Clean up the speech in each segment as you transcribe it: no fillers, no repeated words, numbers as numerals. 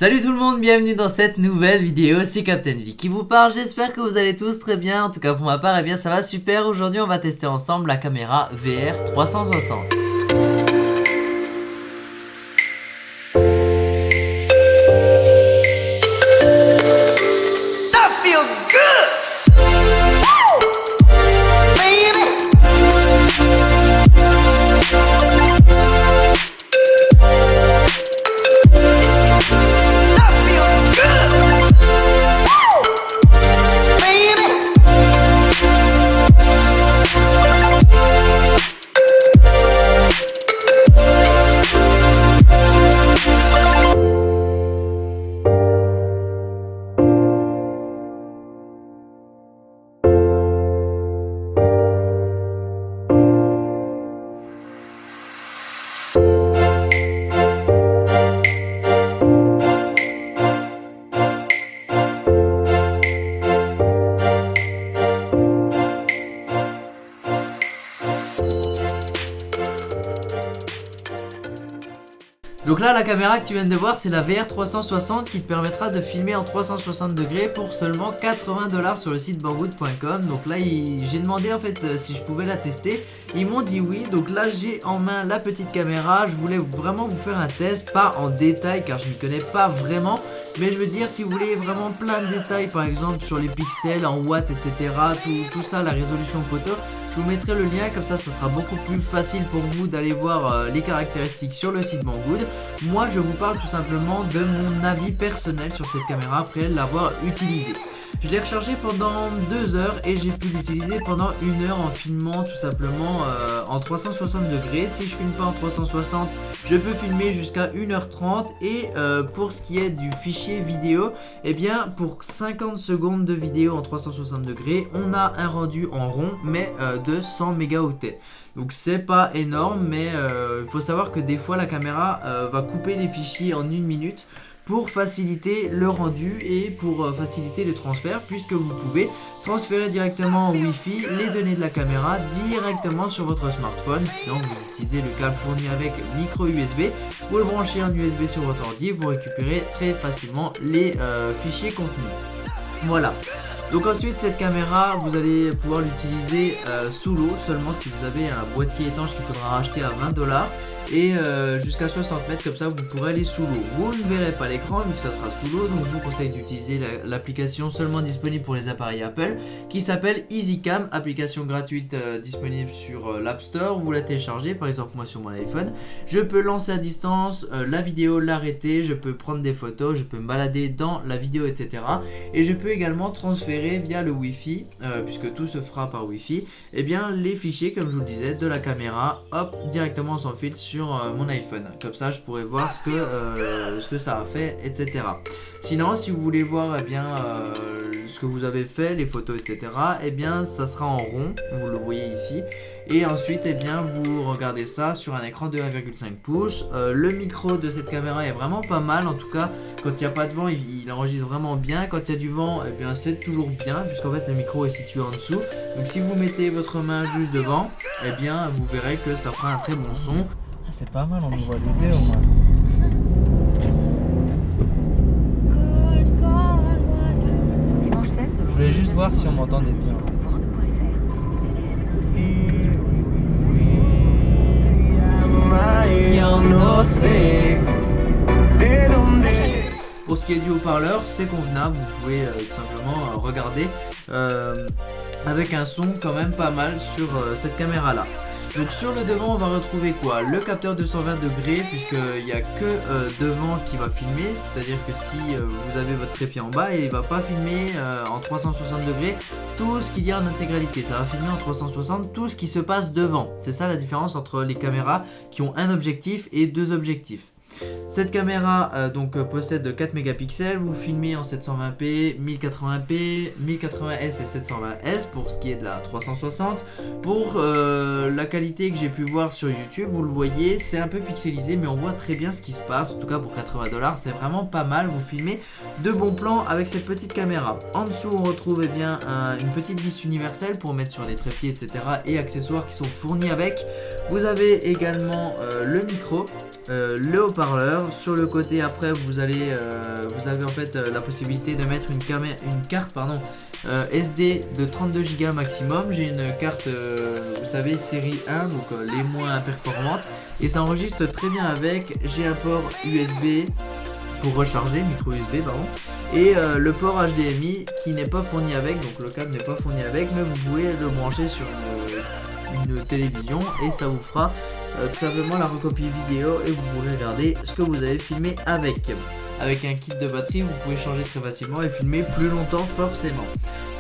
Salut tout le monde, bienvenue dans cette nouvelle vidéo, c'est Captain V qui vous parle, j'espère que vous allez tous très bien, en tout cas pour ma part, eh bien ça va super. Aujourd'hui on va tester ensemble la caméra VR 360. Donc là la caméra que tu viens de voir c'est la VR 360 qui te permettra de filmer en 360 degrés pour seulement 80$ sur le site banggood.com. Donc là j'ai demandé en fait si je pouvais la tester, ils m'ont dit oui. Donc là j'ai en main la petite caméra, je voulais vraiment vous faire un test, pas en détail car je m'y connais pas vraiment, mais je veux dire si vous voulez vraiment plein de détails par exemple sur les pixels, en watts etc, tout ça, la résolution photo, je vous mettrai le lien, comme ça sera beaucoup plus facile pour vous d'aller voir les caractéristiques sur le site Banggood. Moi je vous parle tout simplement de mon avis personnel sur cette caméra après l'avoir utilisée. Je l'ai rechargé pendant 2 heures et j'ai pu l'utiliser pendant 1 heure en filmant tout simplement en 360 degrés. Si je filme pas en 360, je peux filmer jusqu'à 1h30 et pour ce qui est du fichier vidéo, eh bien pour 50 secondes de vidéo en 360 degrés, on a un rendu en rond mais de 100 mégaoctets. Donc c'est pas énorme, mais il faut savoir que des fois la caméra va couper les fichiers en 1 minute pour faciliter le rendu et pour faciliter le transfert, puisque vous pouvez transférer directement en Wi-Fi les données de la caméra directement sur votre smartphone. Sinon vous utilisez le câble fourni avec micro USB, vous le branchez en USB sur votre ordi, vous récupérez très facilement les fichiers contenus. Voilà. Donc ensuite cette caméra vous allez pouvoir l'utiliser sous l'eau seulement si vous avez un boîtier étanche qu'il faudra racheter à 20$ et jusqu'à 60 mètres, comme ça vous pourrez aller sous l'eau. Vous ne verrez pas l'écran vu que ça sera sous l'eau, donc je vous conseille d'utiliser l'application seulement disponible pour les appareils Apple qui s'appelle EasyCam, application gratuite disponible sur l'App Store. Vous la téléchargez, par exemple moi sur mon iPhone, je peux lancer à distance la vidéo, l'arrêter, je peux prendre des photos, je peux me balader dans la vidéo etc. Et je peux également transférer via le Wi-Fi, puisque tout se fera par Wi-Fi, et bien les fichiers comme je vous le disais de la caméra, hop, directement sans fil sur mon iPhone. Comme ça je pourrais voir ce que ça a fait etc. Sinon si vous voulez voir eh bien ce que vous avez fait, les photos etc, eh bien ça sera en rond, vous le voyez ici. Et ensuite eh bien vous regardez ça sur un écran de 1,5 pouces. Le micro de cette caméra est vraiment pas mal, en tout cas quand il n'y a pas de vent il enregistre vraiment bien. Quand il y a du vent eh bien c'est toujours bien, puisqu'en fait le micro est situé en dessous. Donc si vous mettez votre main juste devant, eh bien vous verrez que ça fera un très bon son. C'est pas mal, on nous voit l'idée au moins. Je voulais juste voir si on m'entendait bien. Pour ce qui est du haut-parleur, c'est convenable, vous pouvez tout simplement regarder avec un son quand même pas mal sur cette caméra là. Donc sur le devant on va retrouver quoi? Le capteur de 120 degrés, puisqu'il n'y a que devant qui va filmer, c'est à dire que si vous avez votre trépied en bas, il ne va pas filmer en 360 degrés tout ce qu'il y a en intégralité, ça va filmer en 360 tout ce qui se passe devant. C'est ça la différence entre les caméras qui ont un objectif et 2 objectifs. Cette caméra possède 4 mégapixels, vous filmez en 720p, 1080p, 1080s et 720s pour ce qui est de la 360. Pour la qualité que j'ai pu voir sur YouTube, vous le voyez, c'est un peu pixelisé mais on voit très bien ce qui se passe. En tout cas pour 80$, c'est vraiment pas mal, vous filmez de bons plans avec cette petite caméra. En dessous on retrouve une petite vis universelle pour mettre sur les trépieds etc, et accessoires qui sont fournis avec. Vous avez également le micro le haut-parleur. Sur le côté après vous avez en fait la possibilité de mettre une carte SD de 32 Go maximum. J'ai une carte vous savez série 1, donc les moins performantes, et ça enregistre très bien avec. J'ai un port USB pour recharger, micro USB pardon, et le port HDMI qui n'est pas fourni avec, donc le câble n'est pas fourni avec, mais vous pouvez le brancher sur une télévision et ça vous fera tout simplement la recopie vidéo et vous pourrez regarder ce que vous avez filmé avec. Avec un kit de batterie, vous pouvez changer très facilement et filmer plus longtemps forcément.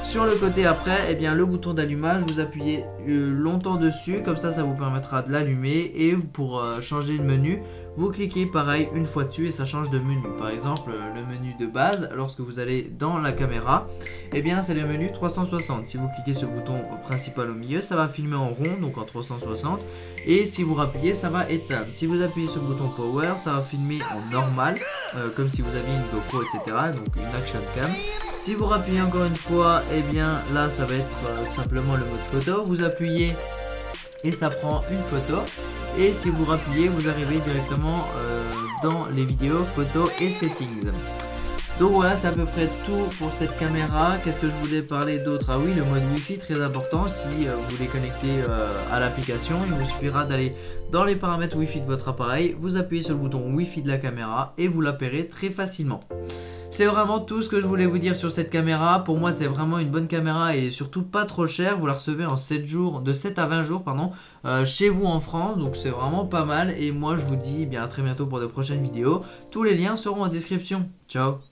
Sur le côté après, eh bien, le bouton d'allumage, vous appuyez longtemps dessus, comme ça vous permettra de l'allumer, et pour changer le menu, vous cliquez pareil une fois dessus et ça change de menu. Par exemple, le menu de base, lorsque vous allez dans la caméra, eh bien c'est le menu 360. Si vous cliquez sur le bouton principal au milieu, ça va filmer en rond, donc en 360, et si vous rappuyez, ça va éteindre. Si vous appuyez sur le bouton power, ça va filmer en normal, comme si vous aviez une GoPro, etc., donc une action cam. Si vous rappuyez encore une fois, eh bien là ça va être tout simplement le mode photo. Vous appuyez et ça prend une photo. Et si vous rappuyez, vous arrivez directement dans les vidéos, photos et settings. Donc voilà, c'est à peu près tout pour cette caméra. Qu'est-ce que je voulais parler d'autre? Ah oui, le mode Wi-Fi, très important. Si vous voulez connecter à l'application, il vous suffira d'aller dans les paramètres Wi-Fi de votre appareil, vous appuyez sur le bouton Wi-Fi de la caméra et vous la paierez très facilement. C'est vraiment tout ce que je voulais vous dire sur cette caméra. Pour moi, c'est vraiment une bonne caméra et surtout pas trop cher. Vous la recevez en 7 jours, de 7 à 20 jours chez vous en France. Donc c'est vraiment pas mal. Et moi, je vous dis bien à très bientôt pour de prochaines vidéos. Tous les liens seront en description. Ciao!